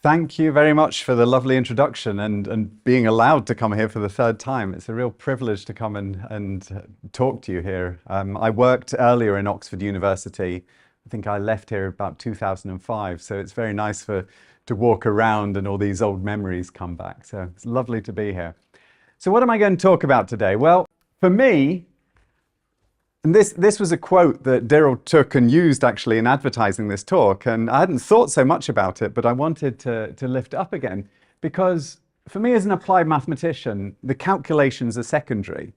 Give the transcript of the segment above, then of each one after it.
Thank you very much for the lovely introduction and being allowed to come here for the third time. It's a real privilege to come and talk to you here. I worked earlier in Oxford University. I think I left here about 2005, so it's very nice to walk around and all these old memories come back. So it's lovely to be here. So what am I going to talk about today? Well, for me, and this was a quote that Daryl took and used actually in advertising this talk, and I hadn't thought so much about it, but I wanted to lift it up again, because for me as an applied mathematician, the calculations are secondary.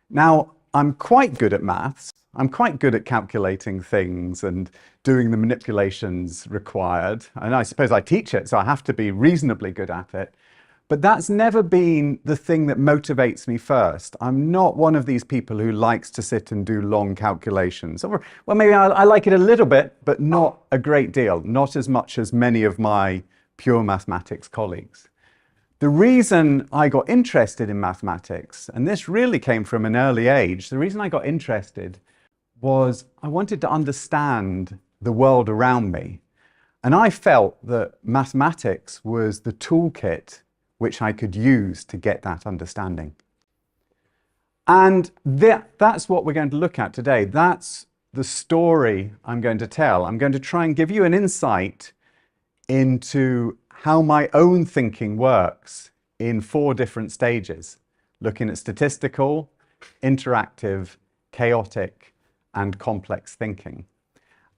Now, I'm quite good at maths. I'm quite good at calculating things and doing the manipulations required, and I suppose I teach it, so I have to be reasonably good at it. But that's never been the thing that motivates me first. I'm not one of these people who likes to sit and do long calculations. Or, well, maybe I like it a little bit, but not a great deal, not as much as many of my pure mathematics colleagues. The reason I got interested in mathematics, and this really came from an early age, the reason I got interested was I wanted to understand the world around me. And I felt that mathematics was the toolkit which I could use to get that understanding. And that's what we're going to look at today. That's the story I'm going to tell. I'm going to try and give you an insight into how my own thinking works in 4 different stages, looking at statistical, interactive, chaotic, and complex thinking.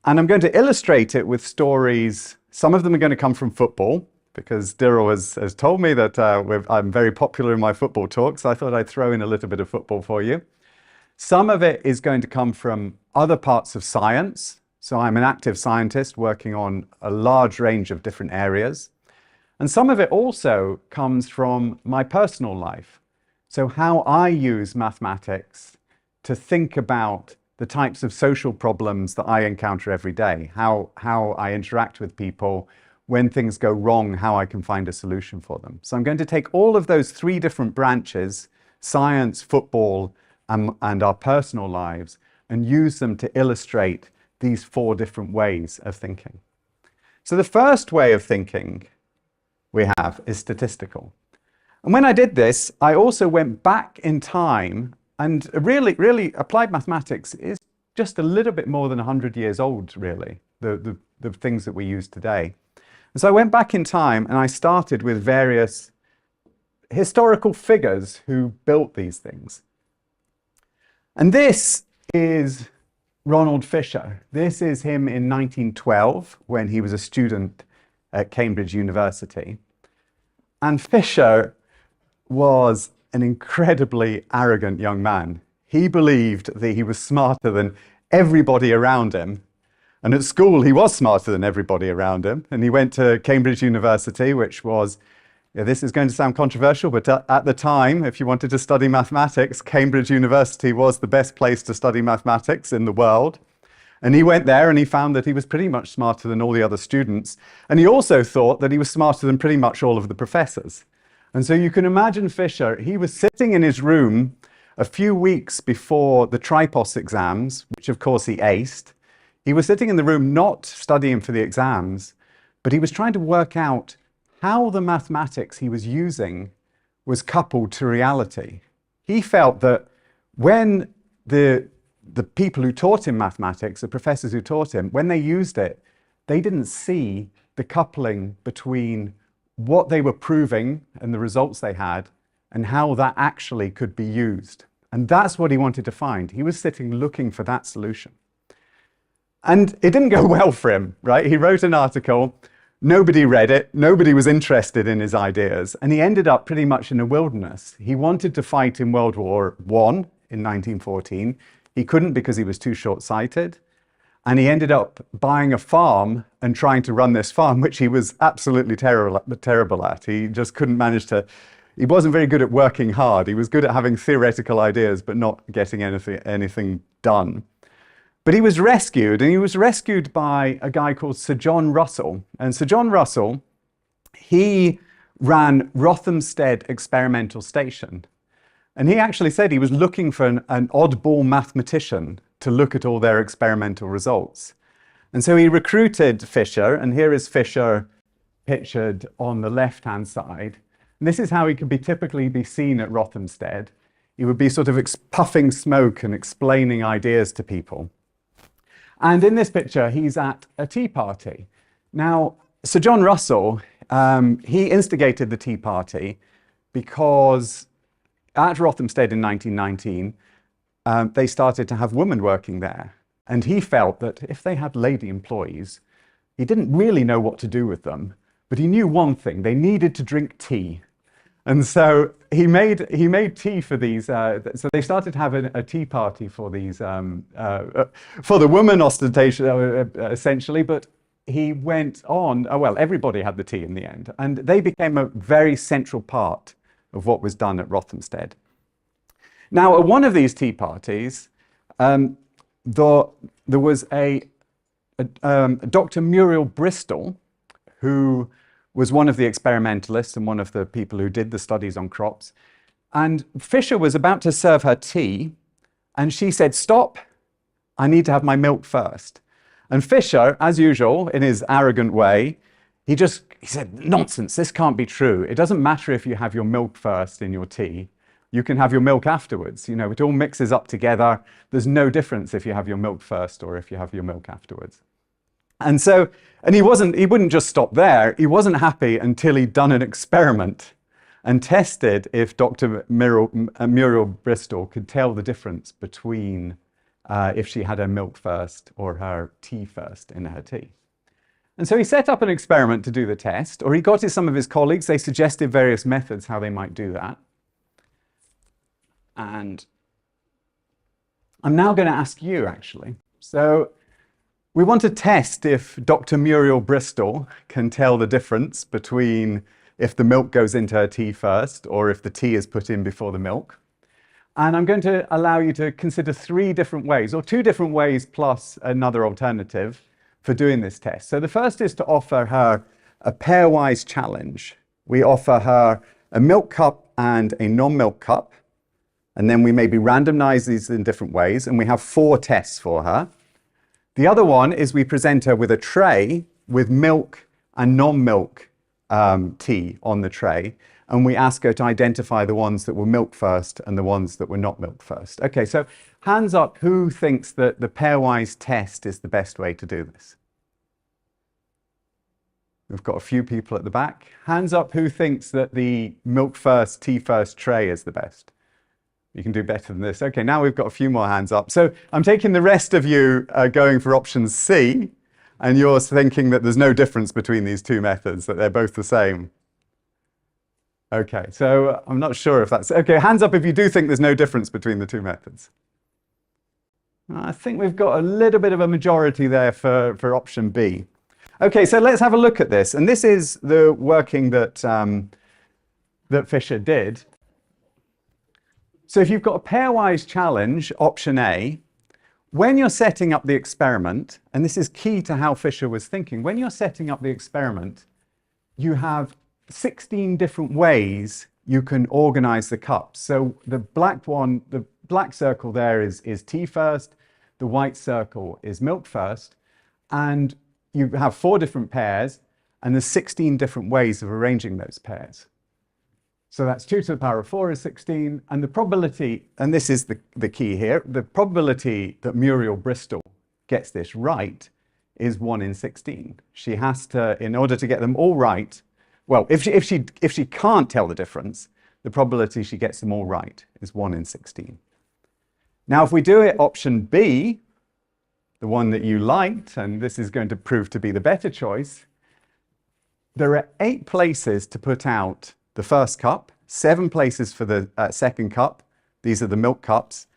And I'm going to illustrate it with stories. Some of them are going to come from football, because Daryl has told me that I'm very popular in my football talks. I thought I'd throw in a little bit of football for you. Some of it is going to come from other parts of science. So I'm an active scientist working on a large range of different areas. And some of it also comes from my personal life. So how I use mathematics to think about the types of social problems that I encounter every day, how I interact with people, when things go wrong, how I can find a solution for them. So I'm going to take all of those 3 different branches, science, football, and our personal lives, and use them to illustrate these 4 different ways of thinking. So the first way of thinking we have is statistical. And when I did this, I also went back in time, and really applied mathematics is just a little bit more than 100 years old, really, the things that we use today. And so I went back in time and I started with various historical figures who built these things. And this is Ronald Fisher. This is him in 1912 when he was a student at Cambridge University. And Fisher was an incredibly arrogant young man. He believed that he was smarter than everybody around him. And at school, he was smarter than everybody around him. And he went to Cambridge University, which was, this is going to sound controversial, but at the time, if you wanted to study mathematics, Cambridge University was the best place to study mathematics in the world. And he went there and he found that he was pretty much smarter than all the other students. And he also thought that he was smarter than pretty much all of the professors. And so you can imagine Fisher, he was sitting in his room a few weeks before the Tripos exams, which of course he aced. He was sitting in the room not studying for the exams, but he was trying to work out how the mathematics he was using was coupled to reality. He felt that when the people who taught him mathematics, the professors who taught him, when they used it, they didn't see the coupling between what they were proving and the results they had and how that actually could be used. And that's what he wanted to find. He was sitting looking for that solution. And it didn't go well for him, right? He wrote an article, nobody read it, nobody was interested in his ideas, and he ended up pretty much in a wilderness. He wanted to fight in World War I in 1914. He couldn't because he was too short-sighted. And he ended up buying a farm and trying to run this farm, which he was absolutely terrible at. He just couldn't manage to, he wasn't very good at working hard. He was good at having theoretical ideas, but not getting anything done. But he was rescued, and he was rescued by a guy called Sir John Russell. And Sir John Russell, he ran Rothamsted Experimental Station. And he actually said he was looking for an oddball mathematician to look at all their experimental results. And so he recruited Fisher, and here is Fisher pictured on the left-hand side. And this is how he could typically be seen at Rothamsted. He would be sort of puffing smoke and explaining ideas to people. And in this picture, he's at a tea party. Now, Sir John Russell, he instigated the tea party because at Rothamsted in 1919, they started to have women working there. And he felt that if they had lady employees, he didn't really know what to do with them, but he knew one thing: they needed to drink tea. And so he made tea for these. So they started having a tea party for these for the women, ostentation essentially. But he went on. Oh, well, everybody had the tea in the end, and they became a very central part of what was done at Rothamsted. Now, at one of these tea parties, there was Dr. Muriel Bristol, who was one of the experimentalists and one of the people who did the studies on crops. And Fisher was about to serve her tea, and she said, "Stop, I need to have my milk first." And Fisher, as usual, in his arrogant way, he said, "Nonsense, this can't be true. It doesn't matter if you have your milk first in your tea. You can have your milk afterwards. You know, it all mixes up together. There's no difference if you have your milk first or if you have your milk afterwards." And he wouldn't just stop there. He wasn't happy until he'd done an experiment and tested if Dr. Muriel Bristol could tell the difference between if she had her milk first or her tea first in her tea. And so he set up an experiment to do the test, or he got some of his colleagues. They suggested various methods how they might do that. And I'm now going to ask you, actually. So we want to test if Dr. Muriel Bristol can tell the difference between if the milk goes into her tea first or if the tea is put in before the milk. And I'm going to allow you to consider 3 different ways, or 2 different ways plus another alternative for doing this test. So the first is to offer her a pairwise challenge. We offer her a milk cup and a non-milk cup. And then we maybe randomize these in different ways, and we have 4 tests for her. The other one is we present her with a tray with milk and non-milk tea on the tray, and we ask her to identify the ones that were milk first and the ones that were not milk first. Okay, so hands up who thinks that the pairwise test is the best way to do this. We've got a few people at the back. Hands up who thinks that the milk first, tea first tray is the best. You can do better than this. Okay, now we've got a few more hands up. So I'm taking the rest of you going for option C, and you're thinking that there's no difference between these 2 methods, that they're both the same. Okay, so I'm not sure if that's... Okay, hands up if you do think there's no difference between the 2 methods. I think we've got a little bit of a majority there for option B. Okay, so let's have a look at this. And this is the working that, that Fisher did. So if you've got a pairwise challenge, option A, when you're setting up the experiment, and this is key to how Fisher was thinking, when you're setting up the experiment, you have 16 different ways you can organize the cups. So the black circle there is tea first, the white circle is milk first, and you have 4 different pairs, and there's 16 different ways of arranging those pairs. So that's 2 to the power of 4 is 16, and the probability, and this is the key here, the probability that Muriel Bristol gets this right is 1 in 16. She has to, in order to get them all right, well, if she can't tell the difference, the probability she gets them all right is 1 in 16. Now, if we do it option B, the one that you liked, and this is going to prove to be the better choice, there are 8 places to put out the first cup, 7 places for the second cup. These are the milk cups.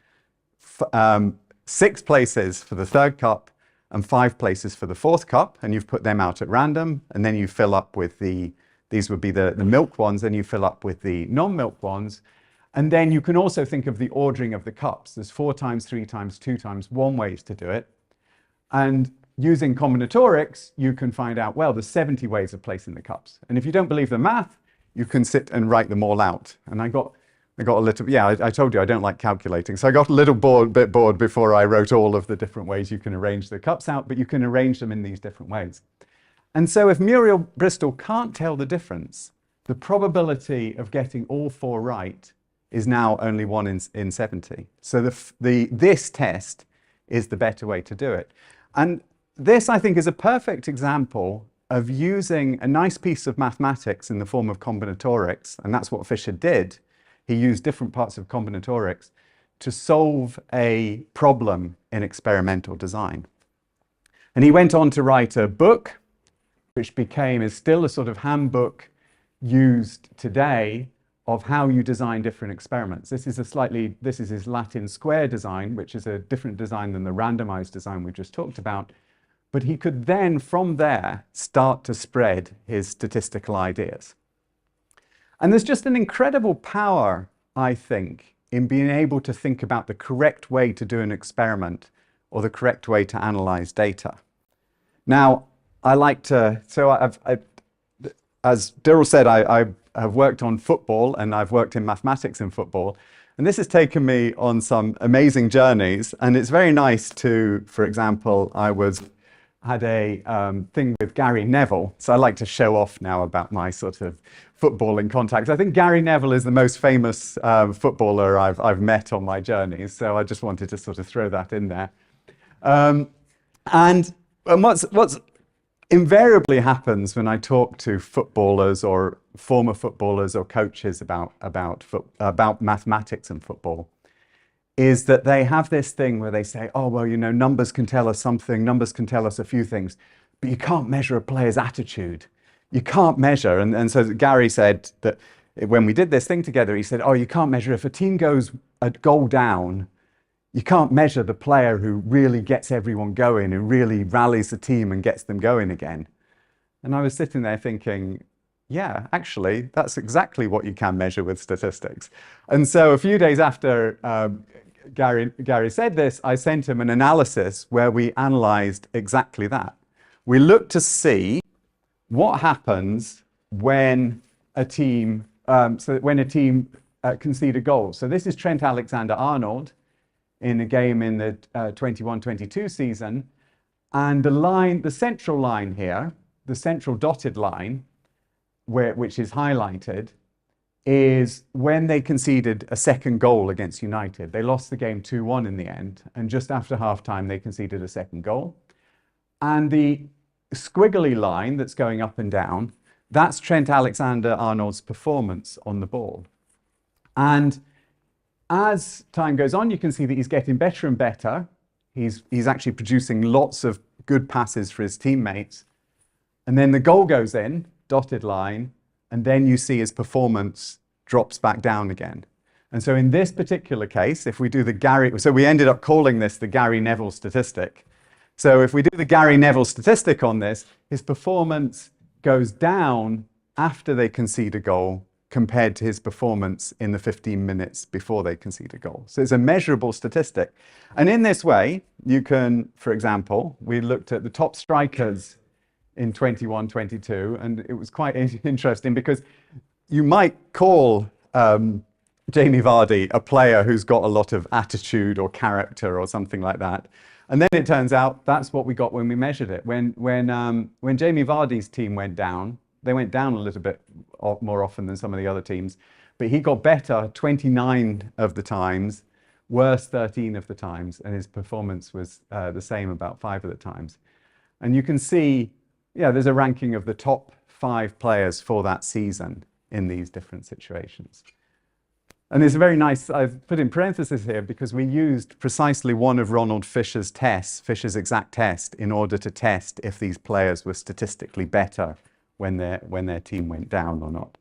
6 places for the third cup, and 5 places for the fourth cup. And you've put them out at random, and then you fill up with these would be the milk ones, then you fill up with the non-milk ones. And then you can also think of the ordering of the cups. There's 4 times, 3 times, 2 times, 1 ways to do it. And using combinatorics, you can find out, well, there's 70 ways of placing the cups. And if you don't believe the math, you can sit and write them all out. And I got a little, yeah, I told you I don't like calculating. So I got a little bit bored before I wrote all of the different ways you can arrange the cups out, but you can arrange them in these different ways. And so if Muriel Bristol can't tell the difference, the probability of getting all 4 right is now only 1 in 70. So this test is the better way to do it. And this, I think, is a perfect example of using a nice piece of mathematics in the form of combinatorics, and that's what Fisher did. He used different parts of combinatorics to solve a problem in experimental design. And he went on to write a book, which is still a sort of handbook used today of how you design different experiments. This is his Latin square design, which is a different design than the randomized design we just talked about. But he could then, from there, start to spread his statistical ideas. And there's just an incredible power, I think, in being able to think about the correct way to do an experiment or the correct way to analyze data. Now, as Daryl said, I have worked on football and I've worked in mathematics in football. And this has taken me on some amazing journeys. And it's very nice to, for example, had a thing with Gary Neville. So I like to show off now about my sort of footballing contacts. I think Gary Neville is the most famous footballer I've met on my journeys. So I just wanted to sort of throw that in there. And what's invariably happens when I talk to footballers or former footballers or coaches about mathematics and football is that they have this thing where they say, oh, well, you know, numbers can tell us something, numbers can tell us a few things, but you can't measure a player's attitude. You can't measure. And so Gary said that when we did this thing together, he said, oh, you can't measure if a team goes a goal down, you can't measure the player who really gets everyone going, who really rallies the team and gets them going again. And I was sitting there thinking, yeah, actually, that's exactly what you can measure with statistics. And so a few days after Gary said this, I sent him an analysis where we analyzed exactly that. We looked to see what happens when a team concede a goal. So this is Trent Alexander-Arnold in a game in the 21-22 season. And the central line here, the central dotted line, which is highlighted, is when they conceded a second goal against United. They lost the game 2-1 in the end, and just after half-time they conceded a second goal. And the squiggly line that's going up and down, that's Trent Alexander-Arnold's performance on the ball. And as time goes on, you can see that he's getting better and better. He's actually producing lots of good passes for his teammates. And then the goal goes in, dotted line, and then you see his performance drops back down again. And so in this particular case, if we do so we ended up calling this the Gary Neville statistic. So if we do the Gary Neville statistic on this, his performance goes down after they concede a goal compared to his performance in the 15 minutes before they concede a goal. So it's a measurable statistic. And in this way, you can, for example, we looked at the top strikers in 21-22, and it was quite interesting because you might call Jamie Vardy a player who's got a lot of attitude or character or something like that. And then it turns out that's what we got when we measured it. When Jamie Vardy's team went down, they went down a little bit more often than some of the other teams, but he got better 29 of the times, worse 13 of the times, and his performance was the same about 5 of the times. And you can see, yeah, there's a ranking of the top 5 players for that season in these different situations. And it's very nice, I've put in parentheses here because we used precisely one of Ronald Fisher's tests, Fisher's exact test, in order to test if these players were statistically better when their team went down or not.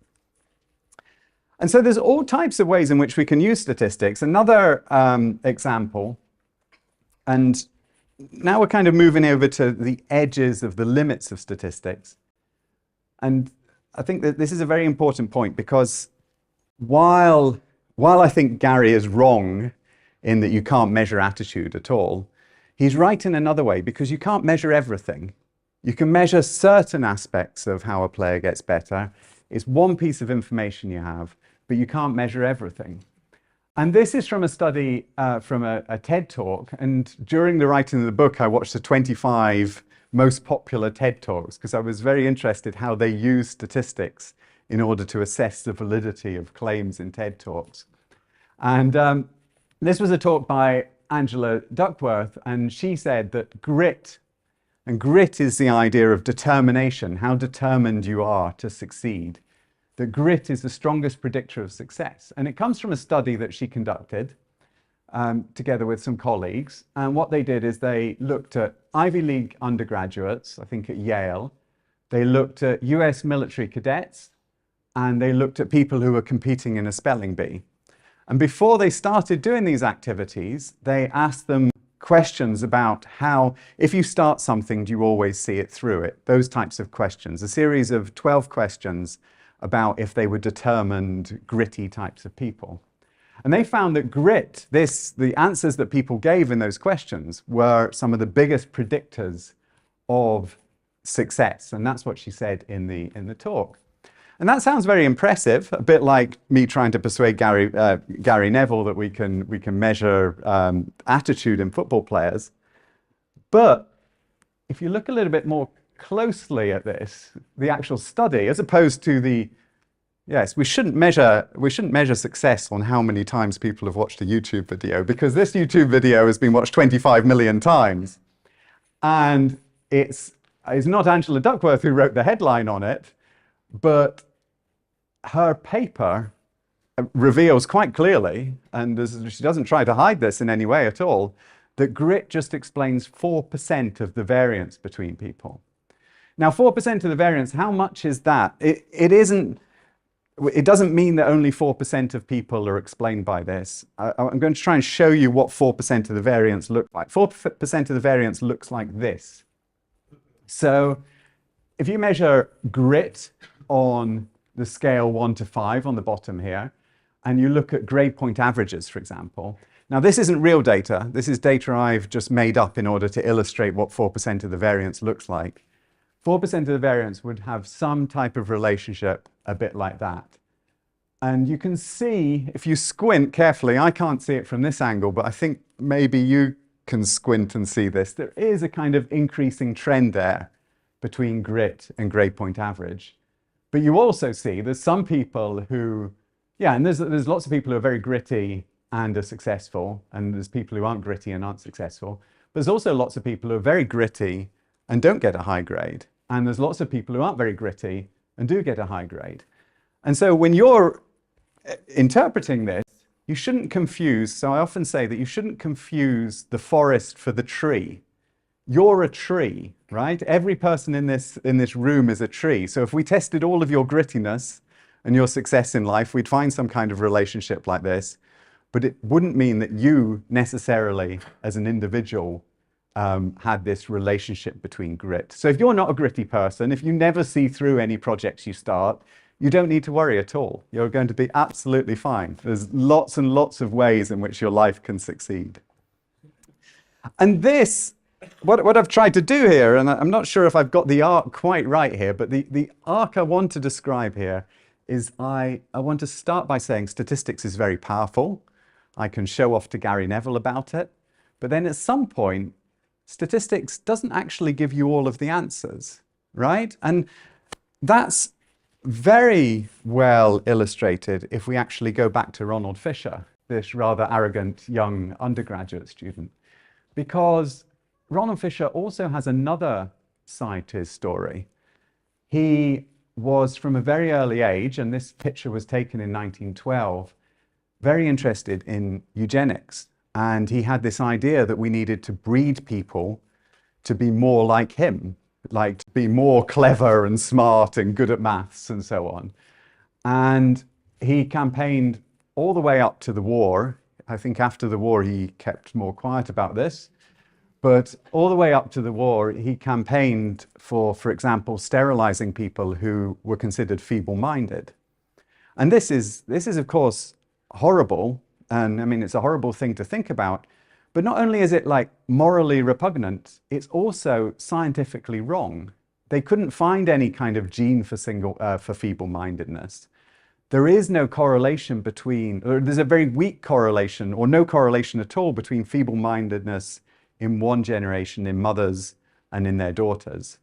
And so there's all types of ways in which we can use statistics. Another example, and now we're kind of moving over to the edges of the limits of statistics. And I think that this is a very important point because while I think Gary is wrong in that you can't measure attitude at all, he's right in another way because you can't measure everything. You can measure certain aspects of how a player gets better. It's one piece of information you have, but you can't measure everything. And this is from a study from a TED talk. And during the writing of the book, I watched a 25 most popular TED Talks because I was very interested how they use statistics in order to assess the validity of claims in TED Talks. And this was a talk by Angela Duckworth, and she said that grit is the idea of determination, how determined you are to succeed. That grit is the strongest predictor of success. And it comes from a study that she conducted together with some colleagues. And what they did is they looked at Ivy League undergraduates, I think at Yale. They looked at US military cadets, and they looked at people who were competing in a spelling bee. And before they started doing these activities, they asked them questions about how, if you start something, do you always see it through it? Those types of questions, a series of 12 questions about if they were determined, gritty types of people. And they found that grit, the answers that people gave in those questions were some of the biggest predictors of success. And that's what she said in the talk. And that sounds very impressive, a bit like me trying to persuade Gary Neville that we can measure attitude in football players. But if you look a little bit more closely at this, the actual study, as opposed to yes, we shouldn't measure success on how many times people have watched a YouTube video, because this YouTube video has been watched 25 million times. And it's not Angela Duckworth who wrote the headline on it, but her paper reveals quite clearly, and she doesn't try to hide this in any way at all, that grit just explains 4% of the variance between people. Now, 4% of the variance, how much is that? It doesn't mean that only 4% of people are explained by this. I'm going to try and show you what 4% of the variance looks like. 4% of the variance looks like this. So if you measure grit on the scale 1 to 5 on the bottom here, and you look at grade point averages, for example. Now, this isn't real data. This is data I've just made up in order to illustrate what 4% of the variance looks like. 4% of the variance would have some type of relationship a bit like that. And you can see, if you squint carefully, I can't see it from this angle, but I think maybe you can squint and see this. There is a kind of increasing trend there between grit and grade point average. But you also see there's some people who, and there's lots of people who are very gritty and are successful, and there's people who aren't gritty and aren't successful. But there's also lots of people who are very gritty and don't get a high grade. And there's lots of people who aren't very gritty and do get a high grade. And so when you're interpreting this, you shouldn't confuse, so I often say that you shouldn't confuse the forest for the tree. You're a tree, right? Every person in this room is a tree. So if we tested all of your grittiness and your success in life, we'd find some kind of relationship like this. But it wouldn't mean that you necessarily, as an individual, had this relationship between grit. So if you're not a gritty person, if you never see through any projects you start, you don't need to worry at all. You're going to be absolutely fine. There's lots and lots of ways in which your life can succeed. And this, what I've tried to do here, and I'm not sure if I've got the arc quite right here, but the arc I want to describe here is I want to start by saying statistics is very powerful. I can show off to Gary Neville about it. But then at some point, statistics doesn't actually give you all of the answers, right? And that's very well illustrated if we actually go back to Ronald Fisher, this rather arrogant young undergraduate student, because Ronald Fisher also has another side to his story. He was from a very early age, and this picture was taken in 1912, very interested in eugenics. And he had this idea that we needed to breed people to be more like him, like to be more clever and smart and good at maths and so on. And he campaigned all the way up to the war. I think after the war he kept more quiet about this. But all the way up to the war, he campaigned for example, sterilizing people who were considered feeble-minded. And this is of course horrible. And I mean, it's a horrible thing to think about, but not only is it like morally repugnant, it's also scientifically wrong. They couldn't find any kind of gene for feeble-mindedness. There is no correlation between, or there's a very weak correlation or no correlation at all between feeble-mindedness in one generation in mothers and in their daughters.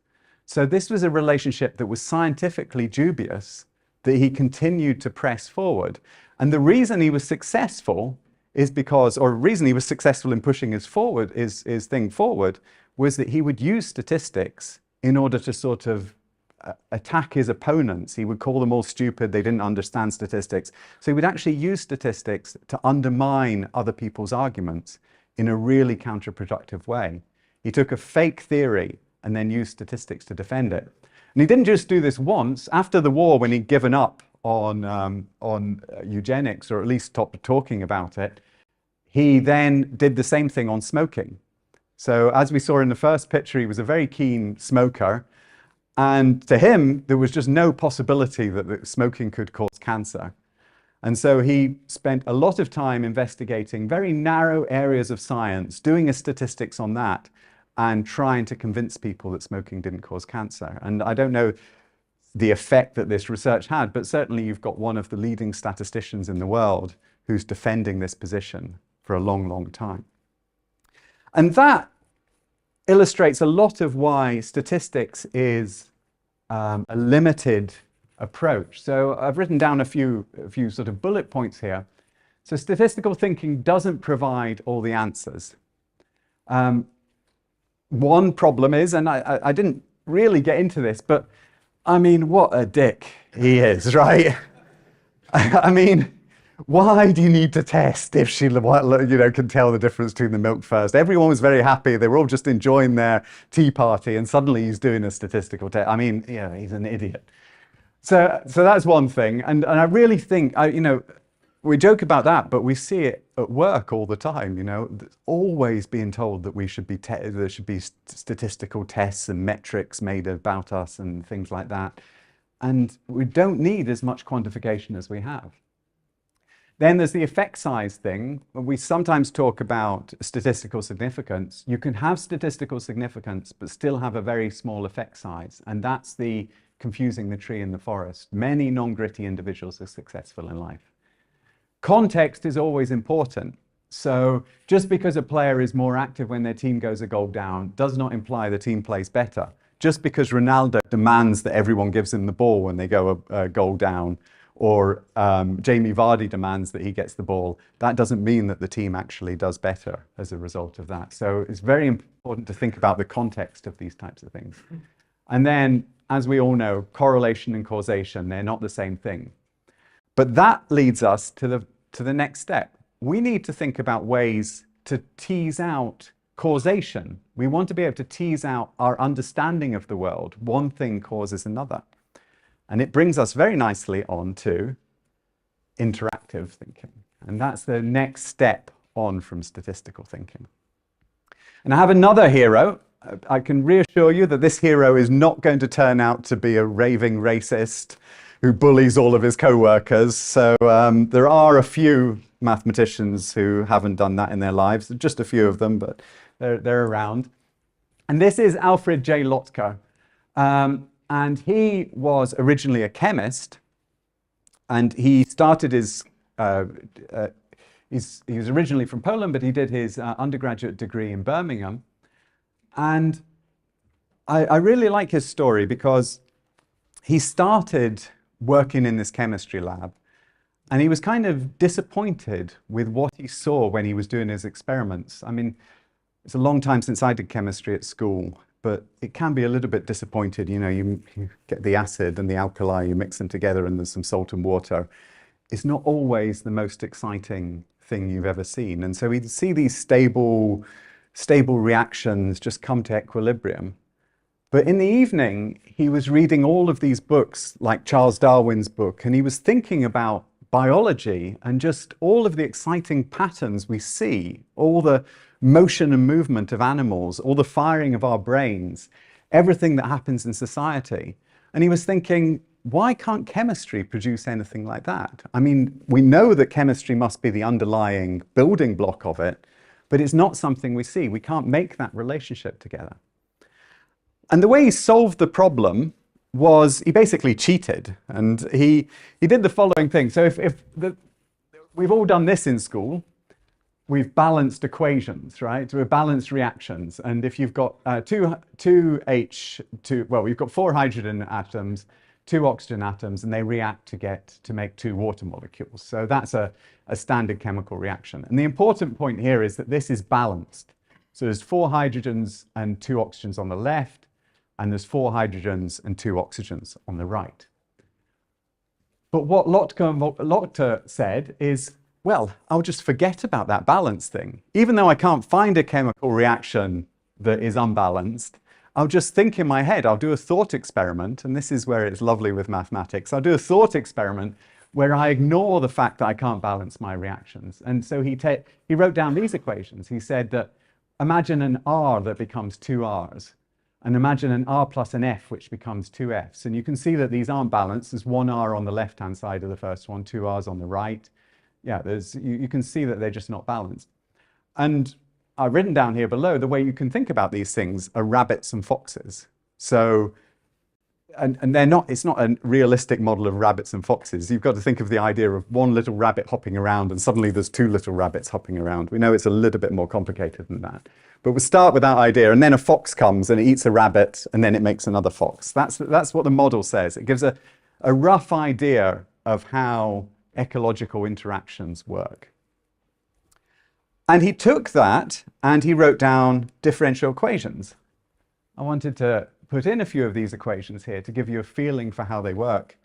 So this was a relationship that was scientifically dubious, that he continued to press forward. And the reason he was successful is because, or the reason he was successful in pushing his thing forward, was that he would use statistics in order to sort of attack his opponents. He would call them all stupid, they didn't understand statistics. So he would actually use statistics to undermine other people's arguments in a really counterproductive way. He took a fake theory and then used statistics to defend it. And he didn't just do this once. After the war, when he'd given up on eugenics, or at least stopped talking about it, he then did the same thing on smoking. So as we saw in the first picture, he was a very keen smoker. And to him, there was just no possibility that smoking could cause cancer. And so he spent a lot of time investigating very narrow areas of science, doing a statistics on that, and trying to convince people that smoking didn't cause cancer. And I don't know the effect that this research had, but certainly you've got one of the leading statisticians in the world who's defending this position for a long, long time. And that illustrates a lot of why statistics is a limited approach. So I've written down a few sort of bullet points here. So statistical thinking doesn't provide all the answers. One problem is, and I didn't really get into this, but I mean, what a dick he is, right? I mean, why do you need to test if she, can tell the difference between the milk first? Everyone was very happy. They were all just enjoying their tea party, and suddenly he's doing a statistical test. I mean, yeah, he's an idiot. So that's one thing. And I really think, we joke about that, but we see it at work all the time, always being told that there should be statistical tests and metrics made about us and things like that. And we don't need as much quantification as we have. Then there's the effect size thing. We sometimes talk about statistical significance. You can have statistical significance, but still have a very small effect size. And that's the confusing the tree in the forest. Many non-gritty individuals are successful in life. Context is always important. So just because a player is more active when their team goes a goal down does not imply the team plays better. Just because Ronaldo demands that everyone gives him the ball when they go a goal down, or Jamie Vardy demands that he gets the ball, that doesn't mean that the team actually does better as a result of that. So it's very important to think about the context of these types of things. And then, as we all know, correlation and causation, they're not the same thing. But that leads us to the next step. We need to think about ways to tease out causation. We want to be able to tease out our understanding of the world. One thing causes another. And it brings us very nicely on to interactive thinking. And that's the next step on from statistical thinking. And I have another hero. I can reassure you that this hero is not going to turn out to be a raving racist who bullies all of his co-workers. So there are a few mathematicians who haven't done that in their lives, just a few of them, but they're around. And this is Alfred J. Lotka. And he was originally a chemist, and he started his, he was originally from Poland, but he did his undergraduate degree in Birmingham. And I really like his story because he started working in this chemistry lab, and he was kind of disappointed with what he saw when he was doing his experiments. I mean, it's a long time since I did chemistry at school, but it can be a little bit disappointed. You get the acid and the alkali, you mix them together, and there's some salt and water. It's not always the most exciting thing you've ever seen. And so he'd see these stable reactions just come to equilibrium. But in the evening, he was reading all of these books, like Charles Darwin's book, and he was thinking about biology and just all of the exciting patterns we see, all the motion and movement of animals, all the firing of our brains, everything that happens in society. And he was thinking, why can't chemistry produce anything like that? I mean, we know that chemistry must be the underlying building block of it, but it's not something we see. We can't make that relationship together. And the way he solved the problem was he basically cheated. And he did the following thing. So we've all done this in school. we've balanced equations, right? We've balanced reactions. And if you've got we've got 4 hydrogen atoms, 2 oxygen atoms, and they react to make 2 water molecules. So that's a standard chemical reaction. And the important point here is that this is balanced. So there's 4 hydrogens and 2 oxygens on the left, and there's 4 hydrogens and 2 oxygens on the right. But what Lotka said is, well, I'll just forget about that balance thing. Even though I can't find a chemical reaction that is unbalanced, I'll just think in my head, I'll do a thought experiment, and this is where it's lovely with mathematics. I'll do a thought experiment where I ignore the fact that I can't balance my reactions. And so he wrote down these equations. He said that imagine an R that becomes 2 R's, and imagine an R plus an F which becomes 2 F's. And you can see that these aren't balanced. There's 1 R on the left-hand side of the first one, 2 R's on the right. Yeah, you can see that they're just not balanced. And I've written down here below the way you can think about these things are rabbits and foxes. So, and they're not, it's not a realistic model of rabbits and foxes. You've got to think of the idea of one little rabbit hopping around and suddenly there's 2 little rabbits hopping around. We know it's a little bit more complicated than that. But we'll start with that idea, and then a fox comes and it eats a rabbit and then it makes another fox. That's what the model says. It gives a rough idea of how ecological interactions work. And he took that and he wrote down differential equations. I wanted to put in a few of these equations here to give you a feeling for how they work.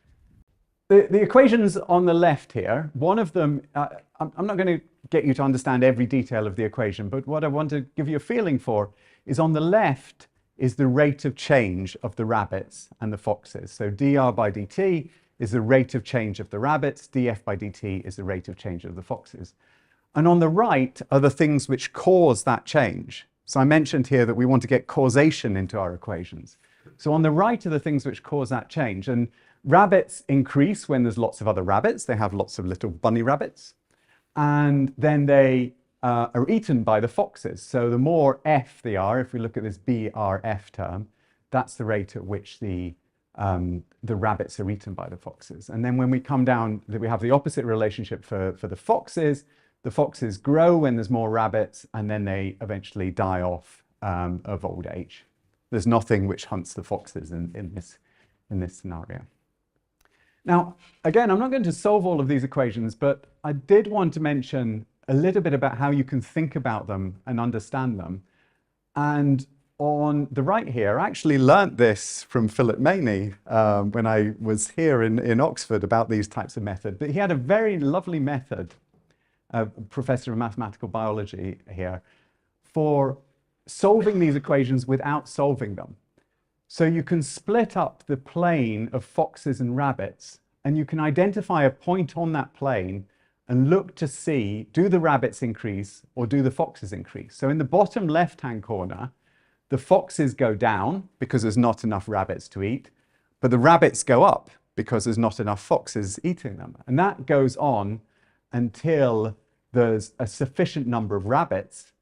The equations on the left here, one of them, I'm not going to get you to understand every detail of the equation, but what I want to give you a feeling for is on the left is the rate of change of the rabbits and the foxes. So dr by dt is the rate of change of the rabbits, df by dt is the rate of change of the foxes. And on the right are the things which cause that change. So I mentioned here that we want to get causation into our equations. So on the right are the things which cause that change. And rabbits increase when there's lots of other rabbits. They have lots of little bunny rabbits. And then they are eaten by the foxes. So the more F they are, if we look at this BRF term, that's the rate at which the rabbits are eaten by the foxes. And then when we come down, we have the opposite relationship for the foxes. The foxes grow when there's more rabbits, and then they eventually die off of old age. There's nothing which hunts the foxes in this scenario. Now, again, I'm not going to solve all of these equations, but I did want to mention a little bit about how you can think about them and understand them. And on the right here, I actually learnt this from Philip Maney when I was here in Oxford about these types of methods. But he had a very lovely method, a professor of mathematical biology here, for solving these equations without solving them. So you can split up the plane of foxes and rabbits, and you can identify a point on that plane and look to see, do the rabbits increase or do the foxes increase? So in the bottom left-hand corner, the foxes go down because there's not enough rabbits to eat, but the rabbits go up because there's not enough foxes eating them. And that goes on until there's a sufficient number of rabbits,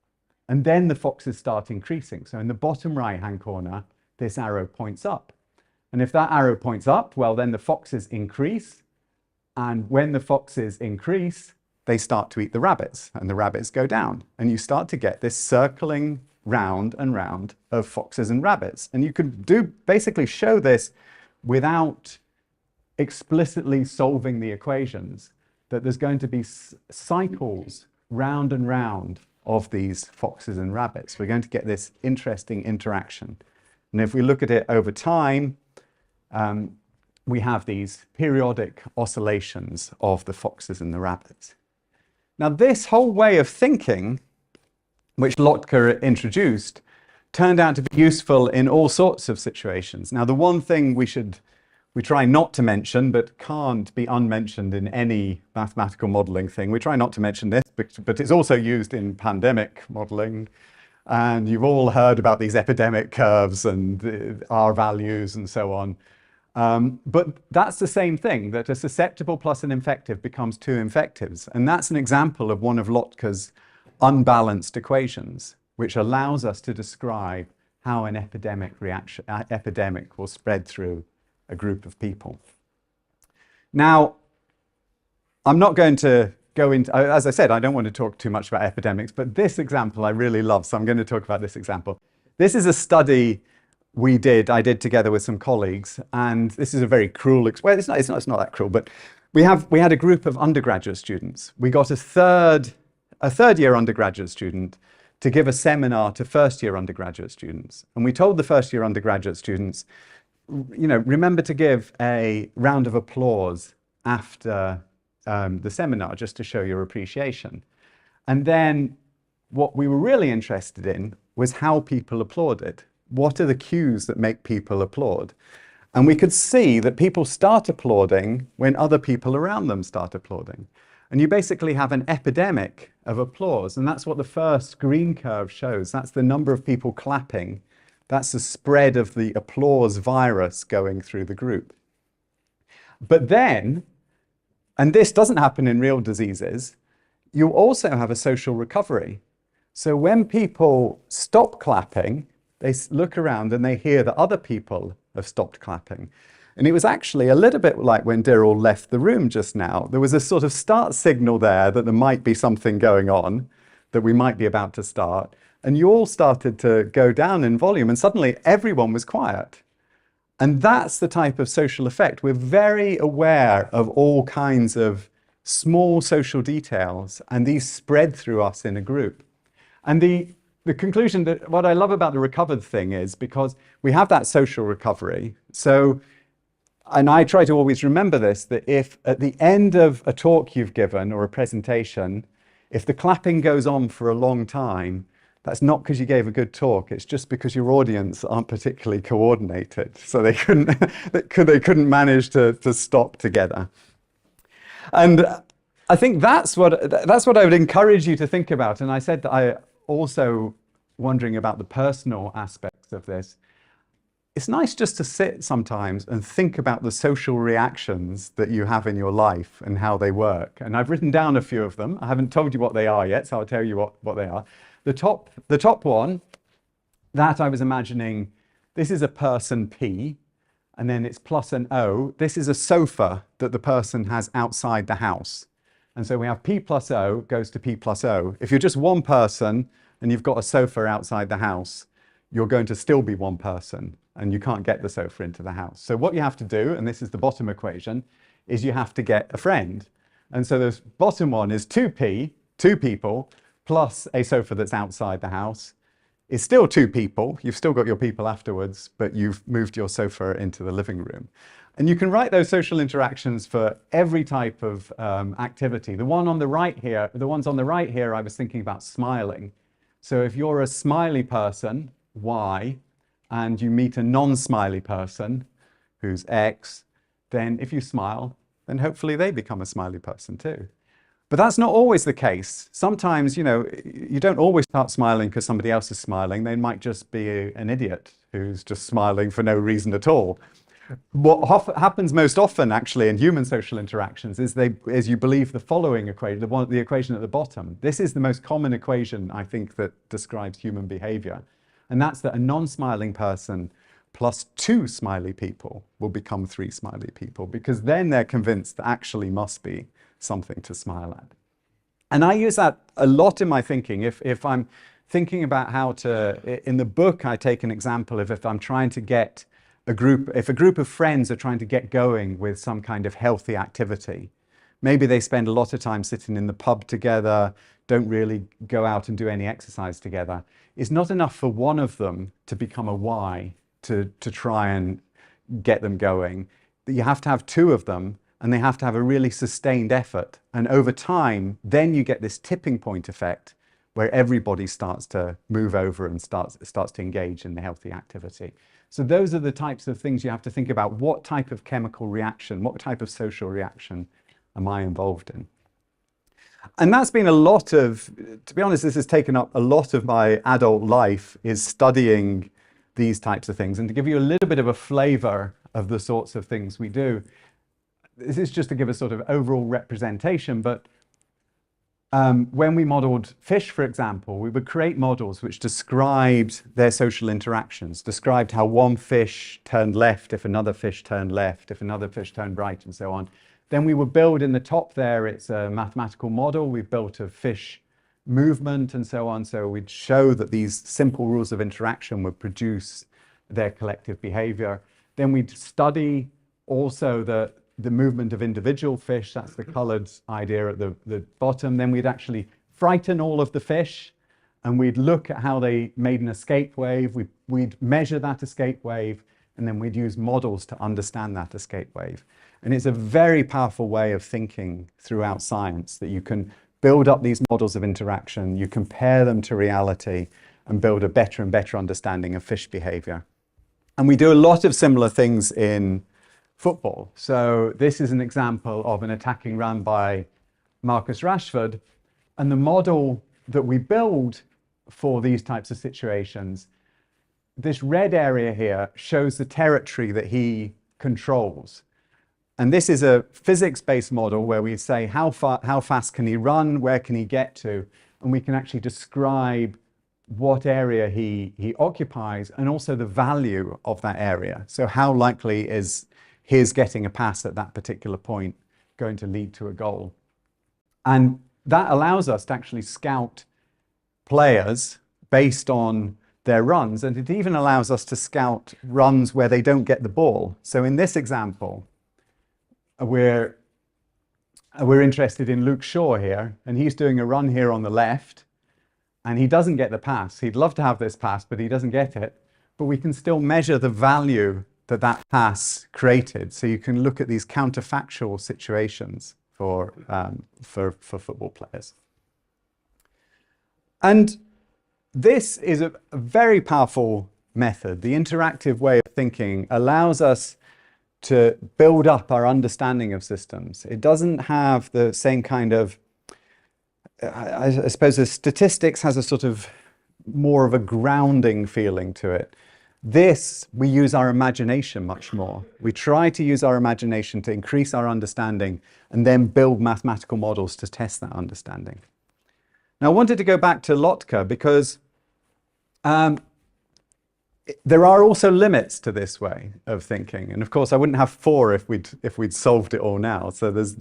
and then the foxes start increasing. So in the bottom right-hand corner, this arrow points up. And if that arrow points up, well, then the foxes increase. And when the foxes increase, they start to eat the rabbits, and the rabbits go down. And you start to get this circling round and round of foxes and rabbits. And you can basically show this without explicitly solving the equations, that there's going to be cycles round and round of these foxes and rabbits. We're going to get this interesting interaction. And if we look at it over time, we have these periodic oscillations of the foxes and the rabbits. Now, this whole way of thinking, which Lotka introduced, turned out to be useful in all sorts of situations. Now, the one thing we try not to mention, but can't be unmentioned in any mathematical modeling thing, we try not to mention this, but it's also used in pandemic modeling. And you've all heard about these epidemic curves and R values and so on. But that's the same thing, that a susceptible plus an infective becomes 2 infectives. And that's an example of one of Lotka's unbalanced equations, which allows us to describe how an epidemic will spread through a group of people. Now, I'm not going to go into, as I said, I don't want to talk too much about epidemics, but this example I really love, so I'm going to talk about this example. This is a study I did together with some colleagues, and this is a very cruel, well, it's not that cruel, but we had a group of undergraduate students. We got a third year undergraduate student to give a seminar to first year undergraduate students. And we told the first year undergraduate students, remember to give a round of applause after the seminar, just to show your appreciation. And then what we were really interested in was how people applauded. What are the cues that make people applaud? And we could see that people start applauding when other people around them start applauding. And you basically have an epidemic of applause. And that's what the first green curve shows. That's the number of people clapping. That's the spread of the applause virus going through the group. But then, and this doesn't happen in real diseases, you also have a social recovery. So when people stop clapping, they look around and they hear that other people have stopped clapping. And it was actually a little bit like when Dirrell left the room just now. There was a sort of start signal there that there might be something going on, that we might be about to start. And you all started to go down in volume, and suddenly everyone was quiet. And that's the type of social effect. We're very aware of all kinds of small social details, and these spread through us in a group. And the conclusion that what I love about the recovered thing is because we have that social recovery. So, and I try to always remember this, that if at the end of a talk you've given or a presentation, if the clapping goes on for a long time, that's not because you gave a good talk. It's just because your audience aren't particularly coordinated. So they couldn't manage to stop together. And I think that's what I would encourage you to think about. And I said that I also wondering about the personal aspects of this. It's nice just to sit sometimes and think about the social reactions that you have in your life and how they work. And I've written down a few of them. I haven't told you what they are yet, so I'll tell you what they are. The top one, that I was imagining, this is a person P, and then it's plus an O. This is a sofa that the person has outside the house. And so we have P plus O goes to P plus O. If you're just one person and you've got a sofa outside the house, you're going to still be one person and you can't get the sofa into the house. So what you have to do, and this is the bottom equation, is you have to get a friend. And so the bottom one is 2P, two people, plus a sofa that's outside the house. It's still two people. You've still got your people afterwards, but you've moved your sofa into the living room. And you can write those social interactions for every type of activity. The ones on the right here, I was thinking about smiling. So if you're a smiley person, Y, and you meet a non-smiley person who's X, then if you smile, then hopefully they become a smiley person too. But that's not always the case. Sometimes, you don't always start smiling because somebody else is smiling. They might just be an idiot who's just smiling for no reason at all. What happens most often, actually, in human social interactions is you believe the following equation, the equation at the bottom. This is the most common equation, I think, that describes human behavior. And that's that a non-smiling person plus 2 smiley people will become 3 smiley people, because then they're convinced there actually must be something to smile at. And I use that a lot in my thinking. If I'm thinking about how to, in the book, I take an example of if I'm trying to get if a group of friends are trying to get going with some kind of healthy activity. Maybe they spend a lot of time sitting in the pub together, don't really go out and do any exercise together. It's not enough for one of them to become a Y to try and get them going. You have to have 2 of them, and they have to have a really sustained effort. And over time, then you get this tipping point effect where everybody starts to move over and starts to engage in the healthy activity. So those are the types of things you have to think about. What type of chemical reaction, what type of social reaction am I involved in? And that's been a lot of, to be honest, this has taken up a lot of my adult life, is studying these types of things. And to give you a little bit of a flavor of the sorts of things we do, this is just to give a sort of overall representation, but when we modeled fish, for example, we would create models which described their social interactions, described how one fish turned left if another fish turned left, if another fish turned right, and so on. Then we would build in the top there, it's a mathematical model. We've built a fish movement and so on. So we'd show that these simple rules of interaction would produce their collective behavior. Then we'd study also the movement of individual fish. That's the colored idea at the bottom. Then we'd actually frighten all of the fish, and we'd look at how they made an escape wave. We'd measure that escape wave, and then we'd use models to understand that escape wave. And it's a very powerful way of thinking throughout science, that you can build up these models of interaction, you compare them to reality, and build a better and better understanding of fish behavior. And we do a lot of similar things in football. So this is an example of an attacking run by Marcus Rashford. And the model that we build for these types of situations, this red area here shows the territory that he controls. And this is a physics-based model where we say how fast can he run, where can he get to, and we can actually describe what area he occupies and also the value of that area. So how likely is his getting a pass at that particular point going to lead to a goal? And that allows us to actually scout players based on their runs, and it even allows us to scout runs where they don't get the ball. So in this example, we're interested in Luke Shaw here, and he's doing a run here on the left, and he doesn't get the pass. He'd love to have this pass, but he doesn't get it. But we can still measure the value that that pass created. So you can look at these counterfactual situations for football players. And this is a very powerful method. The interactive way of thinking allows us to build up our understanding of systems. It doesn't have the same kind of, I suppose the statistics has a sort of more of a grounding feeling to it. This, we use our imagination much more. We try to use our imagination to increase our understanding and then build mathematical models to test that understanding. Now, I wanted to go back to Lotka because there are also limits to this way of thinking. And of course, I wouldn't have 4 if we'd solved it all now. So there's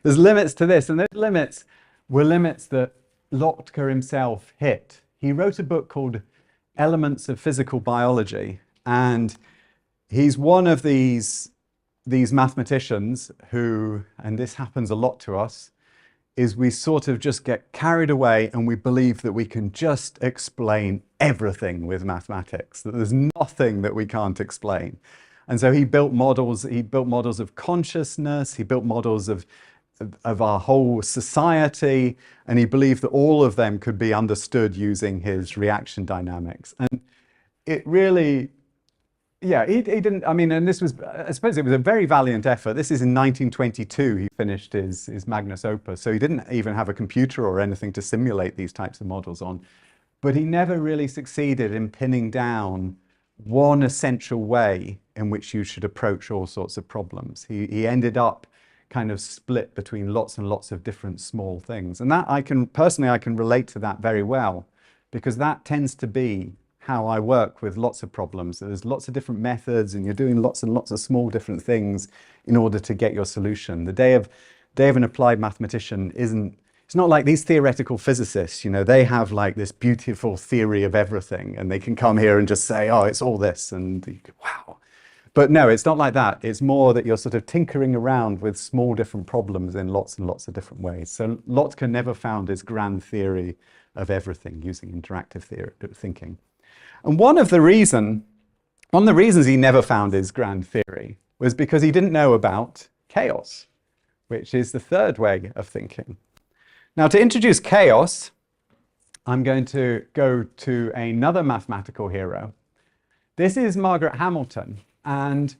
limits to this, and those limits were limits that Lotka himself hit. He wrote a book called Elements of Physical Biology, and he's one of these mathematicians who, and this happens a lot to us, is we sort of just get carried away and we believe that we can just explain everything with mathematics, that there's nothing that we can't explain. And so he built models of consciousness, he built models of our whole society, and he believed that all of them could be understood using his reaction dynamics. And it really, yeah, he didn't, I mean, and this was, I suppose it was a very valiant effort. This is in 1922, he finished his magnus opus. So he didn't even have a computer or anything to simulate these types of models on. But he never really succeeded in pinning down one essential way in which you should approach all sorts of problems. He ended up kind of split between lots and lots of different small things. And that I can relate to that very well, because that tends to be how I work with lots of problems. There's lots of different methods and you're doing lots and lots of small different things in order to get your solution. The day of an applied mathematician it's not like these theoretical physicists, you know, they have like this beautiful theory of everything and they can come here and just say, oh, it's all this, and you go, wow. But no, it's not like that. It's more that you're sort of tinkering around with small different problems in lots and lots of different ways. So Lotka never found his grand theory of everything using interactive thinking. And one of the reasons he never found his grand theory was because he didn't know about chaos, which is the third way of thinking. Now, to introduce chaos, I'm going to go to another mathematical hero. This is Margaret Hamilton, and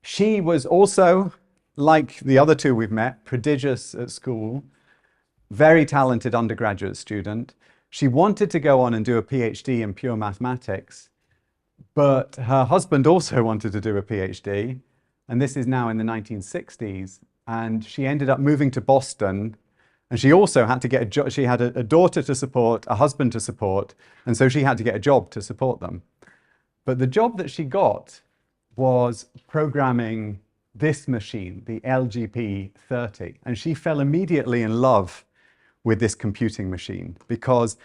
she was also, like the other two we've met, prodigious at school, very talented undergraduate student. She wanted to go on and do a PhD in pure mathematics, but her husband also wanted to do a PhD, and this is now in the 1960s, and she ended up moving to Boston, and she also had to get a job. She had a daughter to support, a husband to support, and so she had to get a job to support them. But the job that she got was programming this machine, the LGP30. And she fell immediately in love with this computing machine because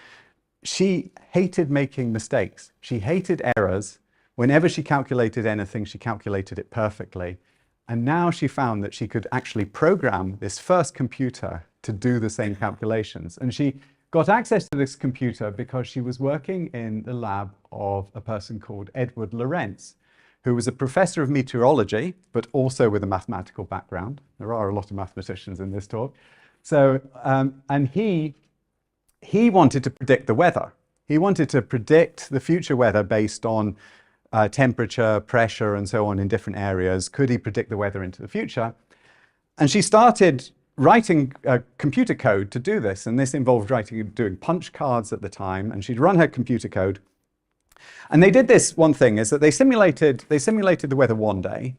she hated making mistakes. She hated errors. Whenever she calculated anything, she calculated it perfectly. And now she found that she could actually program this first computer to do the same calculations. And she got access to this computer because she was working in the lab of a person called Edward Lorenz, who was a professor of meteorology, but also with a mathematical background. There are a lot of mathematicians in this talk. So, and he wanted to predict the weather. He wanted to predict the future weather based on temperature, pressure, and so on in different areas. Could he predict the weather into the future? And she started writing computer code to do this. And this involved doing punch cards at the time. And she'd run her computer code. And they did this one thing, is that they simulated the weather one day.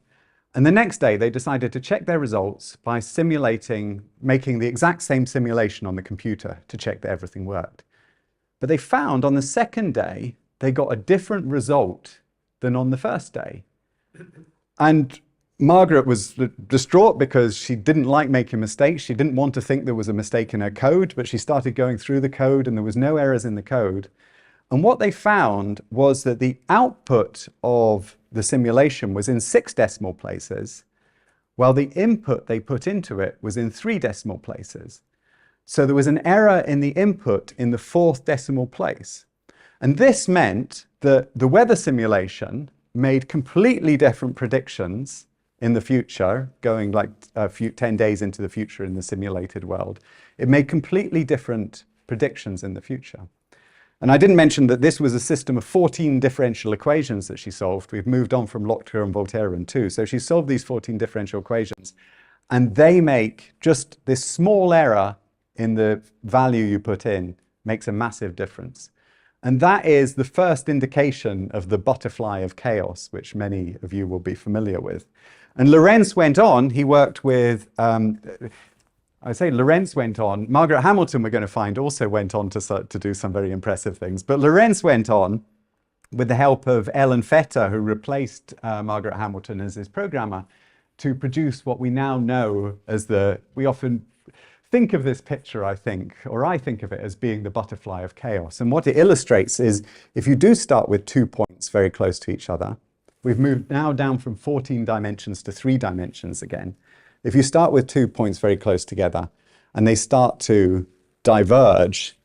And the next day, they decided to check their results by making the exact same simulation on the computer to check that everything worked. But they found on the second day, they got a different result than on the first day. And Margaret was distraught because she didn't like making mistakes. She didn't want to think there was a mistake in her code, but she started going through the code and there was no errors in the code. And what they found was that the output of the simulation was in 6 decimal places, while the input they put into it was in 3 decimal places. So there was an error in the input in the 4th decimal place. And this meant that the weather simulation made completely different predictions in the future, going like 10 days into the future in the simulated world. It made completely different predictions in the future. And I didn't mention that this was a system of 14 differential equations that she solved. We've moved on from Lotka and Voltaire too. So she solved these 14 differential equations. And they make just this small error in the value you put in makes a massive difference. And that is the first indication of the butterfly of chaos, which many of you will be familiar with. And Lorenz went on, he worked with, Lorenz went on, Margaret Hamilton, we're going to find, also went on to do some very impressive things. But Lorenz went on with the help of Ellen Fetter, who replaced Margaret Hamilton as his programmer, to produce what we now know as we often think of this picture, I think of it as being the butterfly of chaos. And what it illustrates is, if you do start with 2 points very close to each other, we've moved now down from 14 dimensions to 3 dimensions again. If you start with 2 points very close together and they start to diverge,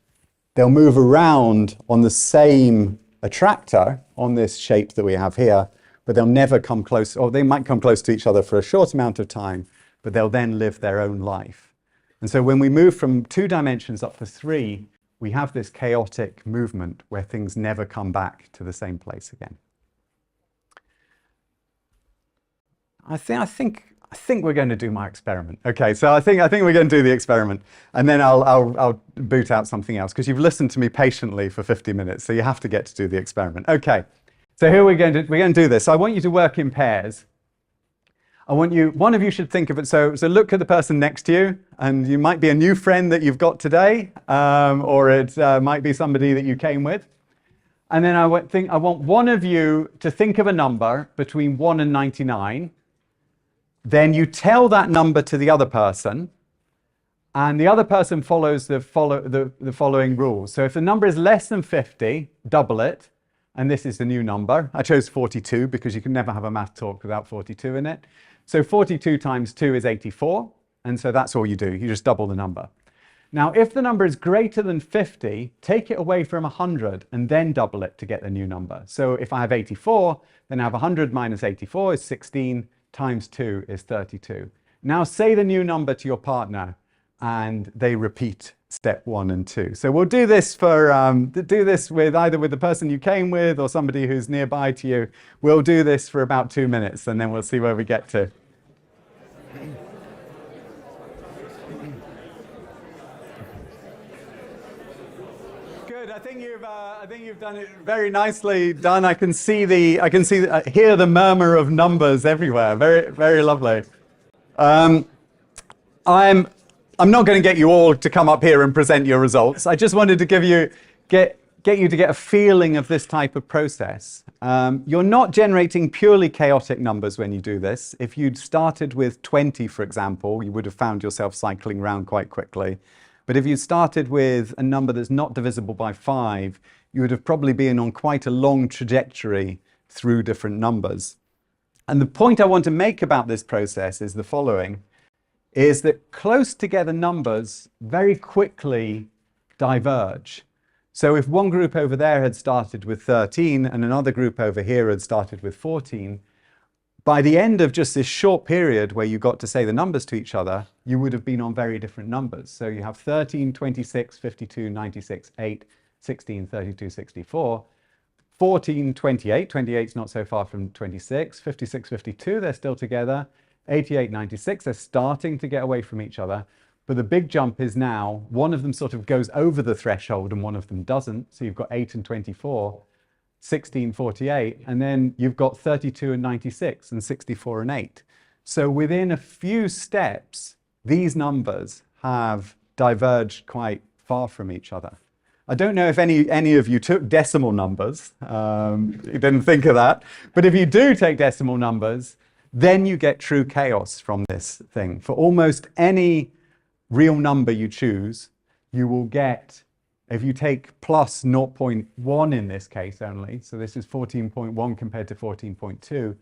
they'll move around on the same attractor on this shape that we have here, but they'll never come close, or they might come close to each other for a short amount of time, but they'll then live their own life. And so when we move from 2 dimensions up to 3, we have this chaotic movement where things never come back to the same place again. I think we're going to do my experiment. Okay, so I think we're going to do the experiment, and then I'll boot out something else, because you've listened to me patiently for 50 minutes, so you have to get to do the experiment. Okay, so here we're going to do this. So I want you to work in pairs. One of you should think of it, so look at the person next to you, and you might be a new friend that you've got today, or it might be somebody that you came with. And then I want one of you to think of a number between 1 and 99. Then you tell that number to the other person, and the other person follows the following rules. So if the number is less than 50, double it, and this is the new number. I chose 42 because you can never have a math talk without 42 in it. So 42 times 2 is 84, and so that's all you do. You just double the number. Now, if the number is greater than 50, take it away from 100 and then double it to get the new number. So if I have 84, then I have 100 minus 84 is 16, times 2 is 32. Now say the new number to your partner, and they repeat step 1 and 2. So we'll do this with either with the person you came with or somebody who's nearby to you. We'll do this for about 2 minutes, and then we'll see where we get to. Good. I think you've done it very nicely done. I can hear the murmur of numbers everywhere. Very, very lovely. I'm not going to get you all to come up here and present your results. I just wanted to get you to get a feeling of this type of process. You're not generating purely chaotic numbers when you do this. If you'd started with 20, for example, you would have found yourself cycling around quite quickly. But if you started with a number that's not divisible by 5, you would have probably been on quite a long trajectory through different numbers. And the point I want to make about this process is the following, is that close together numbers very quickly diverge. So if one group over there had started with 13 and another group over here had started with 14, by the end of just this short period where you got to say the numbers to each other, you would have been on very different numbers. So you have 13, 26, 52, 96, 8, 16, 32, 64. 14, 28. 28's not so far from 26. 56, 52, they're still together. 88, 96, they're starting to get away from each other. But the big jump is now, one of them sort of goes over the threshold and one of them doesn't. So you've got 8 and 24. 16, 48, and then you've got 32 and 96 and 64 and 8. So within a few steps, these numbers have diverged quite far from each other. I don't know if any of you took decimal numbers. You didn't think of that. But if you do take decimal numbers, then you get true chaos from this thing. For almost any real number you choose, you will get, if you take plus 0.1 in this case only, so this is 14.1 compared to 14.2,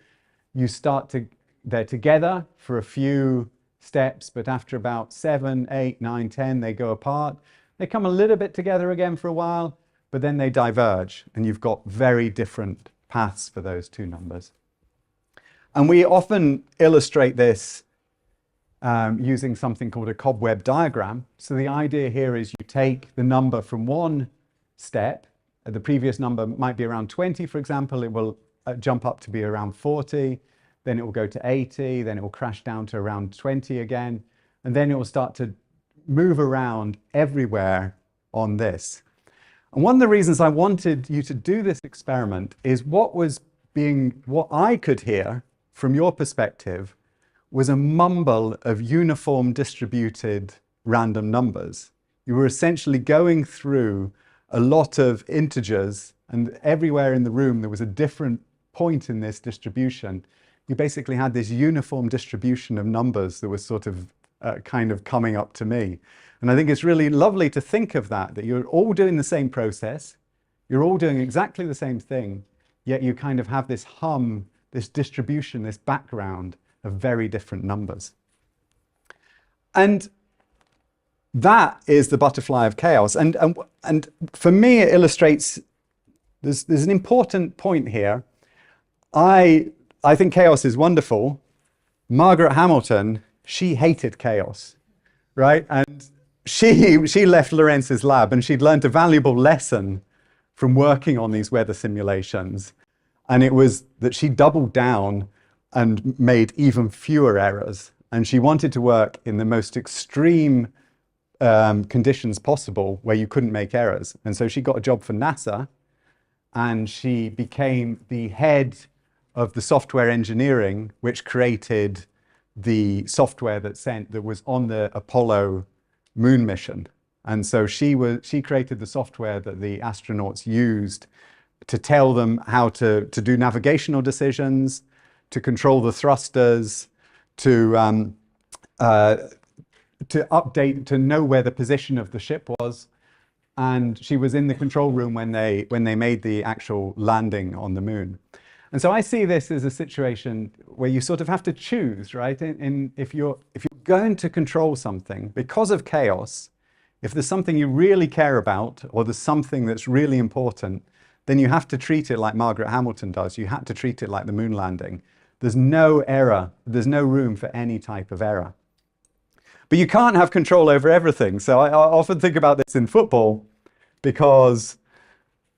you start to, they're together for a few steps, but after about 7, 8, 9, 10, they go apart. They come a little bit together again for a while, but then they diverge, and you've got very different paths for those two numbers. And we often illustrate this using something called a cobweb diagram. So the idea here is you take the number from one step, the previous number might be around 20, for example, it will jump up to be around 40, then it will go to 80, then it will crash down to around 20 again, and then it will start to move around everywhere on this. And one of the reasons I wanted you to do this experiment is what I could hear from your perspective was a mumble of uniform distributed random numbers. You were essentially going through a lot of integers, and everywhere in the room there was a different point in this distribution. You basically had this uniform distribution of numbers that was sort of kind of coming up to me. And I think it's really lovely to think of that you're all doing the same process, you're all doing exactly the same thing, yet you kind of have this hum, this distribution, this background of very different numbers. And that is the butterfly of chaos. And for me, it illustrates, there's an important point here. I think chaos is wonderful. Margaret Hamilton, she hated chaos, right? And she left Lorenz's lab and she'd learned a valuable lesson from working on these weather simulations. And it was that she doubled down and made even fewer errors. And she wanted to work in the most extreme conditions possible where you couldn't make errors. And so she got a job for NASA and she became the head of the software engineering, which created the software that was on the Apollo moon mission. And so she created the software that the astronauts used to tell them how to do navigational decisions, to control the thrusters, to update, to know where the position of the ship was. And she was in the control room when they made the actual landing on the moon. And so I see this as a situation where you sort of have to choose, right? If you're going to control something because of chaos, if there's something you really care about or there's something that's really important, then you have to treat it like Margaret Hamilton does. You had to treat it like the moon landing. There's no error. There's no room for any type of error. But you can't have control over everything. So I often think about this in football because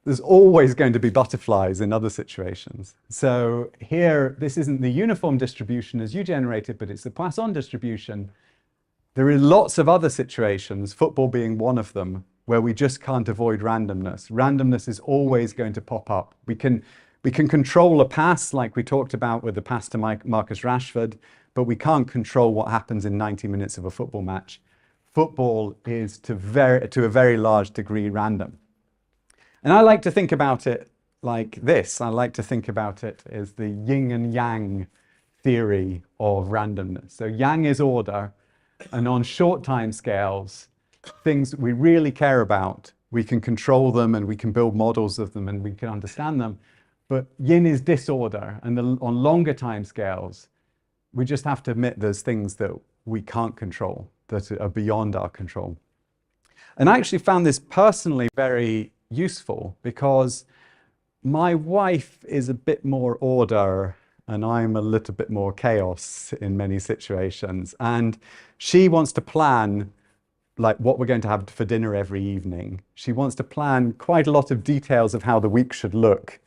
there's always going to be butterflies in other situations. So here, this isn't the uniform distribution as you generated, but it's the Poisson distribution. There are lots of other situations, football being one of them, where we just can't avoid randomness. Randomness is always going to pop up. We can control a pass like we talked about with the pass to Marcus Rashford, but we can't control what happens in 90 minutes of a football match. Football is to a very large degree random. And I like to think about it like this. I like to think about it as the yin and yang theory of randomness. So yang is order, and on short time scales, things we really care about, we can control them and we can build models of them and we can understand them. But yin is disorder, and on longer time scales, we just have to admit there's things that we can't control, that are beyond our control. And I actually found this personally very useful because my wife is a bit more order and I'm a little bit more chaos in many situations. And she wants to plan like what we're going to have for dinner every evening. She wants to plan quite a lot of details of how the week should look.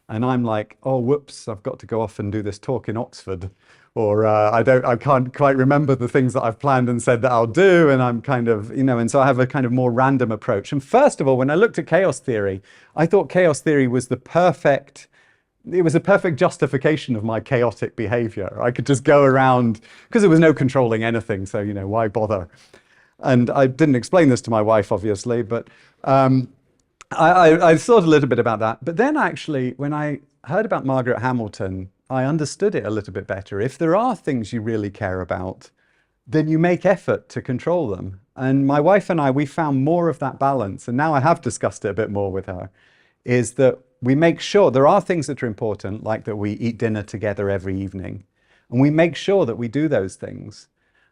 And I'm like, oh, whoops, I've got to go off and do this talk in Oxford. Or I can't quite remember the things that I've planned and said that I'll do. And I'm kind of, and so I have a kind of more random approach. And first of all, when I looked at chaos theory, I thought chaos theory was it was a perfect justification of my chaotic behavior. I could just go around, because there was no controlling anything. So, why bother? And I didn't explain this to my wife, obviously, but I thought a little bit about that. But then actually, when I heard about Margaret Hamilton, I understood it a little bit better. If there are things you really care about, then you make effort to control them. And my wife and I, we found more of that balance. And now I have discussed it a bit more with her, is that we make sure there are things that are important, like that we eat dinner together every evening. And we make sure that we do those things.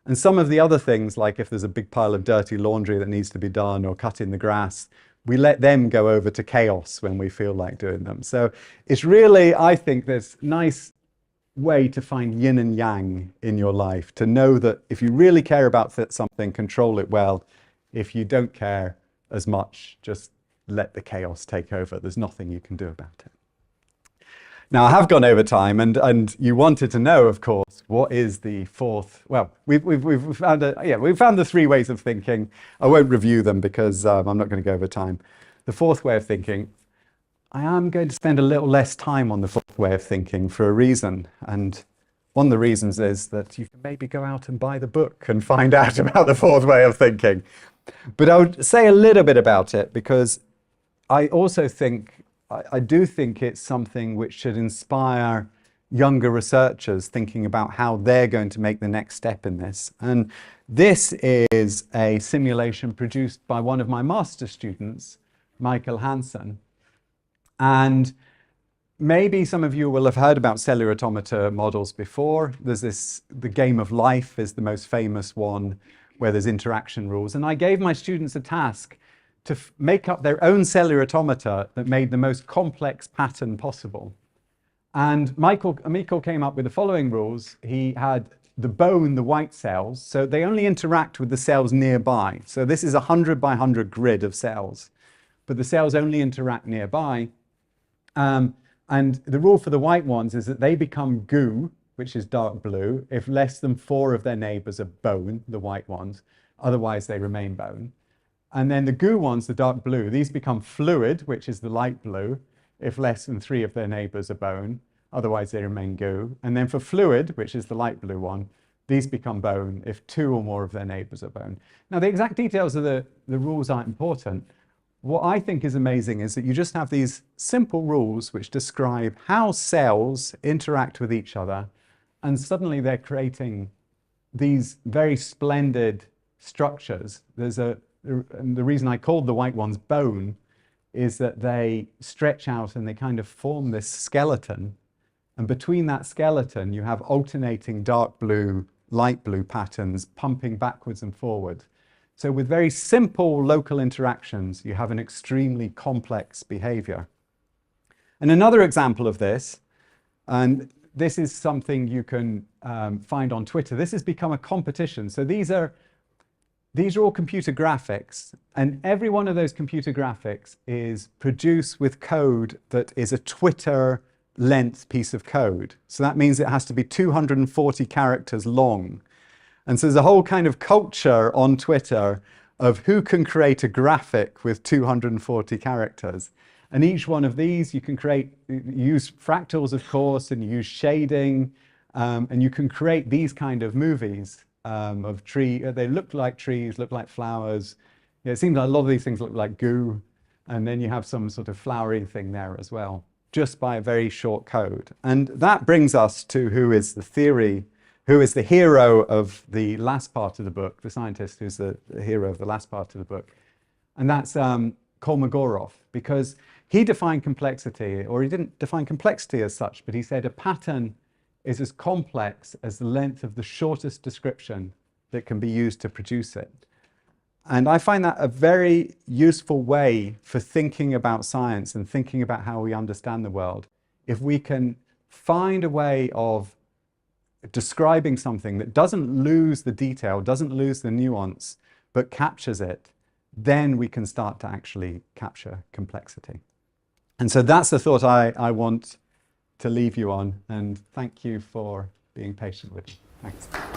And some of the other things, like if there's a big pile of dirty laundry that needs to be done or cutting the grass, we let them go over to chaos when we feel like doing them. So it's really, I think there's a nice way to find yin and yang in your life, to know that if you really care about something, control it well. If you don't care as much, just let the chaos take over. There's nothing you can do about it. Now, I have gone over time, and you wanted to know, of course, what is the fourth? Well, we've found we've found the three ways of thinking. I won't review them because I'm not going to go over time. The fourth way of thinking, I am going to spend a little less time on the fourth way of thinking for a reason. And one of the reasons is that you can maybe go out and buy the book and find out about the fourth way of thinking. But I would say a little bit about it because I also think, I do think it's something which should inspire younger researchers thinking about how they're going to make the next step in this. And this is a simulation produced by one of my master's students, Michael Hansen. And maybe some of you will have heard about cellular automata models before. There's the game of life is the most famous one where there's interaction rules. And I gave my students a task to make up their own cellular automata that made the most complex pattern possible. And Michael came up with the following rules. He had the bone, the white cells, so they only interact with the cells nearby. So this is a 100 by 100 grid of cells, but the cells only interact nearby. And the rule for the white ones is that they become goo, which is dark blue, if less than 4 of their neighbors are bone, the white ones. Otherwise, they remain bone. And then the goo ones, the dark blue, these become fluid, which is the light blue, if less than 3 of their neighbors are bone. Otherwise, they remain goo. And then for fluid, which is the light blue one, these become bone if 2 or more of their neighbors are bone. Now, the exact details of the rules aren't important. What I think is amazing is that you just have these simple rules which describe how cells interact with each other, and suddenly they're creating these very splendid structures. And the reason I called the white ones bone is that they stretch out and they kind of form this skeleton. And between that skeleton, you have alternating dark blue, light blue patterns pumping backwards and forward. So with very simple local interactions, you have an extremely complex behavior. And another example of this, and this is something you can find on Twitter. This has become a competition. So these are all computer graphics, and every one of those computer graphics is produced with code that is a Twitter length piece of code. So that means it has to be 240 characters long. And so there's a whole kind of culture on Twitter of who can create a graphic with 240 characters. And each one of these you can use fractals, of course, and you use shading, and you can create these kind of movies of they look like trees, look like flowers. Yeah, it seems like a lot of these things look like goo, and then you have some sort of flowery thing there as well. just by a very short code. And that brings us to who is the hero of the last part of the book, the scientist who's the hero of the last part of the book. And that's Kolmogorov, because he defined complexity, or he didn't define complexity as such, but he said a pattern is as complex as the length of the shortest description that can be used to produce it. And I find that a very useful way for thinking about science and thinking about how we understand the world. If we can find a way of describing something that doesn't lose the detail, doesn't lose the nuance, but captures it, then we can start to actually capture complexity. And so that's the thought I want to leave you on. And thank you for being patient with me. Thanks.